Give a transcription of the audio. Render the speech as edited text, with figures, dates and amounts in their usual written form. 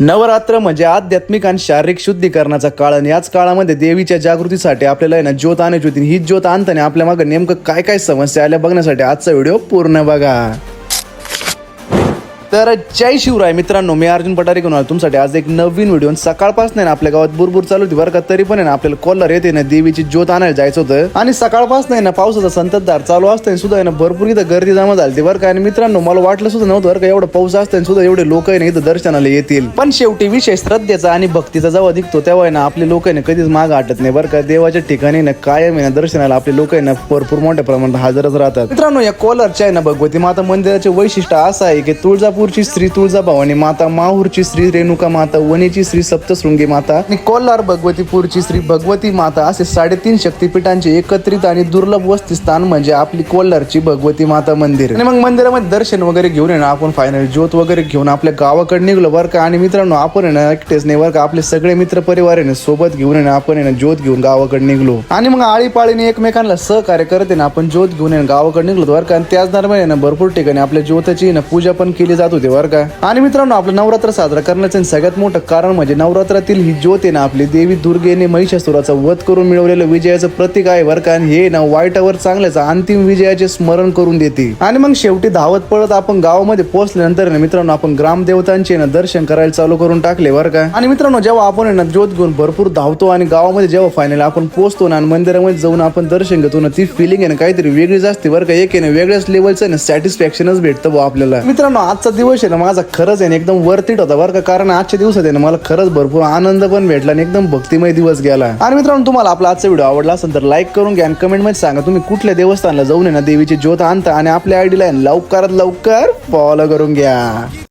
नवरात्र म्हणजे आध्यात्मिक आणि शारीरिक शुद्धीकरणाचा काळ आणि याच काळामध्ये देवीच्या जागृतीसाठी आपल्याला आहे ना ज्योत आणायची होती. ही ज्योत आणताना आपल्या मागे नेमकं काय काय समस्या आल्या बघण्यासाठी आजचा व्हिडिओ पूर्ण बघा. तर जय शिवराय मित्रांनो, मी अर्जुन पठारे घेऊन आलो तुमच्यासाठी आज एक नवीन व्हिडिओ. सकाळपासून ना आपल्या गावात बुरबुर चालू होती बरं का, तरी पण आहे ना आपल्याला कोल्हार येते ना देवीची ज्योत आणायला जायचं होतं आणि सकाळपासून आहे ना पावसाचा संततधार चालू असताना सुद्धा आहे ना भरपूर इथं गर्दी जमा झाली बरं का. आणि मित्रांनो मला वाटलं सुद्धा नव्हतं बरं का एवढं पाऊस असताना सुद्धा एवढे लोक आहे ना इथं दर्शनाला येतील. पण शेवटी विषय श्रद्धेचा आणि भक्तीचा जेव्हा दिसतो तेव्हा आहे ना आपले लोक आहे ना कधीच माग हटत नाही बरं का. देवाच्या ठिकाणी ना कायम आहे ना दर्शनाला आपले लोक आहे ना भरपूर मोठ्या प्रमाणात हजरच राहतात. मित्रांनो या कोल्हारच्या आहे ना भगवती माता मंदिराचे वैशिष्ट्य असं आहे की तुळजापूरची श्री तुळजाभवानी माता, माहूरची श्री रेणुका माता, वणीची श्री सप्तशृंगी माता आणि कोल्हार भगवतीपूरची श्री भगवती माता असे 3.5 शक्तिपीठांचे एकत्रित आणि दुर्लभ वस्तीस्थान म्हणजे आपली कोल्हारची भगवती माता मंदिर. आणि मग मंदिरामध्ये दर्शन वगैरे घेऊन आहे ना आपण फायनल ज्योत वगैरे घेऊन आपल्या गावाकडे निघलो बरं का. आणि मित्रांनो आपण आहे ना एकटेच नाही बरं का, आपले सगळे मित्र परिवार आहे ना सोबत घेऊन आहे ना आपण आहे ना ज्योत घेऊन गावाकडे निघलो. आणि मग आळीपाळीने एकमेकांना सहकार्य करते ना आपण ज्योत घेऊन आहे गावाकडे निघलो बरं का. आणि त्याच दरम्यान ना भरपूर ठिकाणी आपल्या ज्योताची ना पूजा पण केली जात होती बरं का. आणि मित्रांनो आपलं नवरात्र साजरा करण्याचं सगळ्यात मोठं कारण म्हणजे नवरात्रातील ही ज्योत आहे ना आपली देवी दुर्गेने महिषासुराचा वध करून मिळवलेलं विजयाचं प्रतीक आहे बरं का. आणि हे ना वाईटावर चांगल्याचा अंतिम विजयाचे स्मरण करून देते. आणि मग शेवटी धावत पळत आपण गावामध्ये पोहोचल्यानंतर ना मित्रांनो आपण ग्रामदेवतांचे ना दर्शन करायला चालू करून टाकले बरं का. आणि मित्रांनो जेव्हा आपण ना ज्योत घेऊन भरपूर धावतो आणि गावामध्ये जेव्हा फायनल आपण पोहोचतो ना आणि मंदिरामध्ये जाऊन आपण दर्शन घेतो ना ती फिलिंग आहे ना काहीतरी वेगळीच असते बरं का. एक आहे ना वेगळ्याच लेवलचं ना सॅटिस्फॅक्शनच भेटतं भाऊ आपल्याला. मित्रांनो आजचा दिवस आहे ना माझा खरंच आहे एकदम वर्थ इट होता बरं का. कारण आजच्या दिवसात आहे ना मला खरंच भरपूर आनंद पण भेटला आणि एकदम भक्तिमय दिवस गेला. आणि मित्रांनो तुम्हाला आपला आजचा व्हिडिओ आवडला असेल तर लाईक करून घ्या आणि कमेंट मध्ये सांगा तुम्ही कुठल्या देवस्थानाला जाऊन आहे ना देवीची ज्योत आणता आणि आपल्या आयडीला लवकरात लवकर फॉलो करून घ्या.